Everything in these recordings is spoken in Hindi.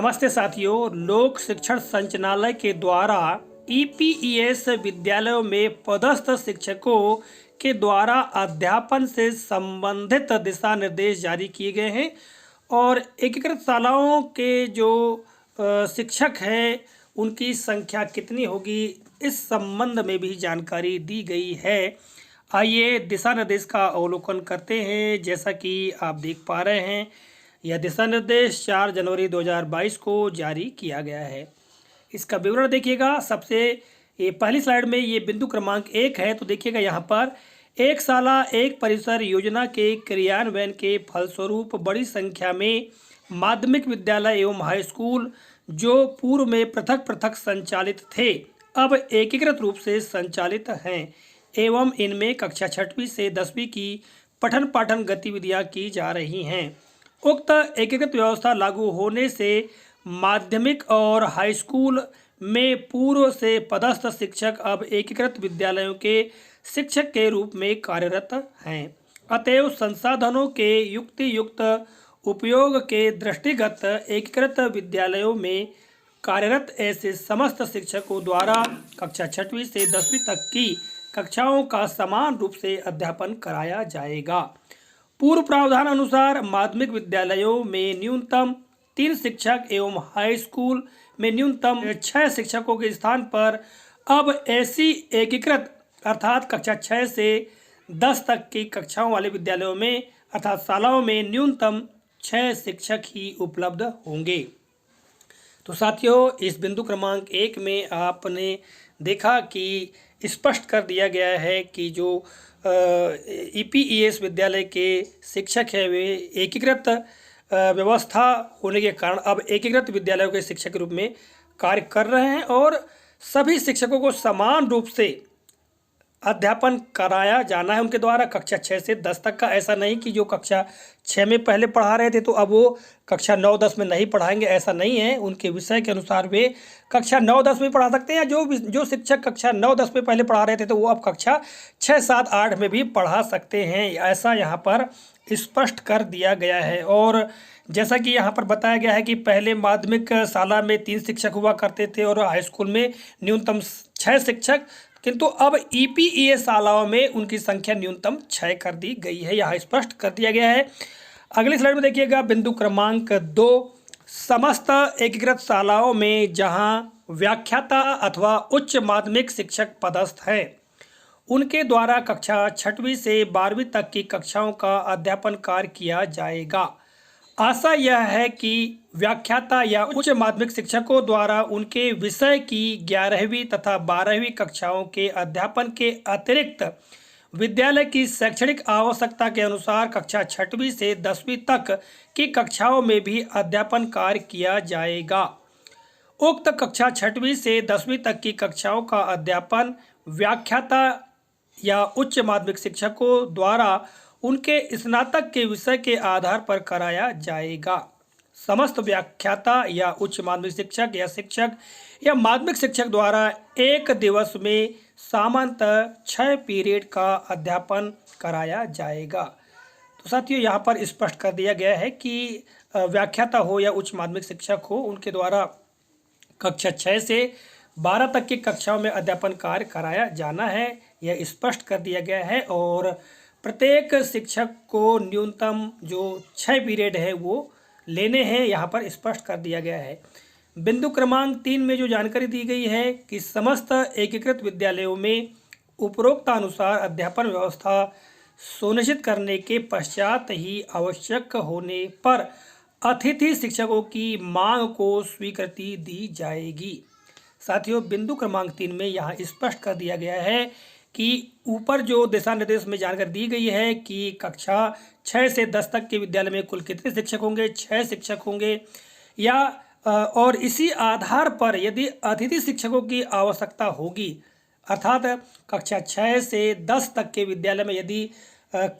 नमस्ते साथियों। लोक शिक्षण संचालनालय के द्वारा ईपीईएस विद्यालयों में पदस्थ शिक्षकों के द्वारा अध्यापन से संबंधित दिशा निर्देश जारी किए गए हैं और एकीकृत शालाओं के जो शिक्षक हैं उनकी संख्या कितनी होगी, इस संबंध में भी जानकारी दी गई है। आइए दिशा निर्देश का अवलोकन करते हैं। जैसा कि आप देख पा रहे हैं, यह दिशा निर्देश 4 जनवरी 2022 को जारी किया गया है। इसका विवरण देखिएगा। सबसे ये पहली स्लाइड में ये बिंदु क्रमांक 1 है, तो देखिएगा यहाँ पर एक शाला एक परिसर योजना के क्रियान्वयन के फलस्वरूप बड़ी संख्या में माध्यमिक विद्यालय एवं हाई स्कूल जो पूर्व में पृथक पृथक संचालित थे, अब एकीकृत रूप से संचालित हैं एवं इनमें कक्षा 6वीं से 10वीं की पठन पाठन गतिविधियां की जा रही हैं। उक्त एकीकृत व्यवस्था लागू होने से माध्यमिक और हाई स्कूल में पूर्व से पदस्थ शिक्षक अब एकीकृत विद्यालयों के शिक्षक के रूप में कार्यरत हैं। अतएव संसाधनों के युक्त उपयोग के दृष्टिगत एकीकृत विद्यालयों में कार्यरत ऐसे समस्त शिक्षकों द्वारा कक्षा 6वीं से 10वीं तक की कक्षाओं का समान रूप से अध्यापन कराया जाएगा। पूर्व प्रावधान अनुसार माध्यमिक विद्यालयों में न्यूनतम 3 शिक्षक एवं हाई स्कूल में न्यूनतम 6 शिक्षकों के स्थान पर अब ऐसी एकीकृत अर्थात कक्षा 6 से 10 तक की कक्षाओं वाले विद्यालयों में अर्थात शालाओं में न्यूनतम 6 शिक्षक ही उपलब्ध होंगे। तो साथियों, इस बिंदु क्रमांक 1 में आपने देखा कि स्पष्ट कर दिया गया है कि जो ईपीईएस विद्यालय के शिक्षक हैं वे एकीकृत व्यवस्था होने के कारण अब एकीकृत विद्यालयों के शिक्षक के रूप में कार्य कर रहे हैं और सभी शिक्षकों को समान रूप से अध्यापन कराया जाना है उनके द्वारा कक्षा 6 से 10 तक का। ऐसा नहीं कि जो कक्षा 6 में पहले पढ़ा रहे थे तो अब वो कक्षा 9-10 में नहीं पढ़ाएंगे, ऐसा नहीं है। उनके विषय के अनुसार वे कक्षा 9-10 में पढ़ा सकते हैं। जो शिक्षक कक्षा 9-10 में पहले पढ़ा रहे थे तो वो अब कक्षा 6-7-8 में भी पढ़ा सकते हैं, ऐसा यहाँ पर स्पष्ट कर दिया गया है। और जैसा कि यहाँ पर बताया गया है कि पहले माध्यमिक शाला में 3 शिक्षक हुआ करते थे और हाई स्कूल में न्यूनतम 6 शिक्षक, किंतु अब ईपीईएस शालाओं में उनकी संख्या न्यूनतम 6 कर दी गई है, यहाँ स्पष्ट कर दिया गया है। अगली स्लाइड में देखिएगा बिंदु क्रमांक 2, समस्त एकीकृत शालाओं में जहां व्याख्याता अथवा उच्च माध्यमिक शिक्षक पदस्थ हैं उनके द्वारा कक्षा 6वीं से 12वीं तक की कक्षाओं का अध्यापन कार्य किया जाएगा। आशा यह है कि व्याख्याता या उच्च माध्यमिक शिक्षकों द्वारा उनके विषय की 11वीं तथा 12वीं कक्षाओं के अध्यापन के अतिरिक्त विद्यालय की शैक्षणिक आवश्यकता के अनुसार कक्षा 6वीं से 10वीं तक की कक्षाओं में भी अध्यापन कार्य किया जाएगा। उक्त कक्षा 6वीं से 10वीं तक की कक्षाओं का अध्यापन व्याख्याता या उच्च माध्यमिक शिक्षकों द्वारा उनके स्नातक के विषय के आधार पर कराया जाएगा। समस्त व्याख्याता या उच्च माध्यमिक शिक्षक या माध्यमिक शिक्षक द्वारा एक दिवस में सामान्यतः 6 पीरियड का अध्यापन कराया जाएगा। तो साथियों, यहाँ पर स्पष्ट कर दिया गया है कि व्याख्याता हो या उच्च माध्यमिक शिक्षक हो, उनके द्वारा कक्षा 6 से 12 तक की कक्षाओं में अध्यापन कार्य कराया जाना है, यह स्पष्ट कर दिया गया है। और प्रत्येक शिक्षक को न्यूनतम जो 6 पीरियड है वो लेने हैं, यहाँ पर स्पष्ट कर दिया गया है। बिंदु क्रमांक 3 में जो जानकारी दी गई है कि समस्त एकीकृत विद्यालयों में उपरोक्तानुसार अध्यापन व्यवस्था सुनिश्चित करने के पश्चात ही आवश्यक होने पर अतिथि शिक्षकों की मांग को स्वीकृति दी जाएगी। साथियों, बिंदु क्रमांक 3 में यहाँ स्पष्ट कर दिया गया है कि ऊपर जो दिशा निर्देश में जानकारी दी गई है कि कक्षा 6 से 10 तक के विद्यालय में कुल कितने शिक्षक होंगे, 6 शिक्षक होंगे या और इसी आधार पर यदि अतिथि शिक्षकों की आवश्यकता होगी अर्थात कक्षा 6 से 10 तक के विद्यालय में यदि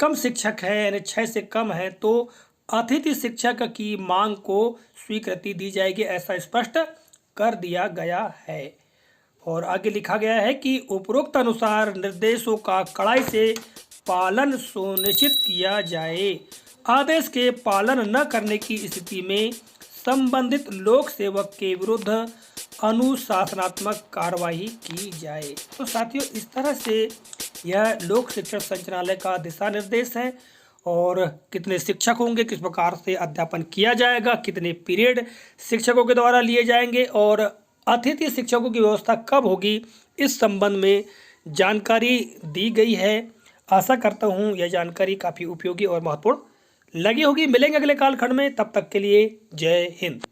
कम शिक्षक हैं यानी 6 से कम है तो अतिथि शिक्षक की मांग को स्वीकृति दी जाएगी, ऐसा स्पष्ट कर दिया गया है। और आगे लिखा गया है कि उपरोक्त अनुसार निर्देशों का कड़ाई से पालन सुनिश्चित किया जाए। आदेश के पालन न करने की स्थिति में संबंधित लोक सेवक के विरुद्ध अनुशासनात्मक कार्रवाई की जाए। तो साथियों, इस तरह से यह लोक शिक्षण संचालनालय का दिशा निर्देश है। और कितने शिक्षक होंगे, किस प्रकार से अध्यापन किया जाएगा, कितने पीरियड शिक्षकों के द्वारा लिए जाएंगे और अतिथि शिक्षकों की व्यवस्था कब होगी, इस संबंध में जानकारी दी गई है। आशा करता हूँ यह जानकारी काफ़ी उपयोगी और महत्वपूर्ण लगी होगी। मिलेंगे अगले कालखंड में, तब तक के लिए जय हिंद।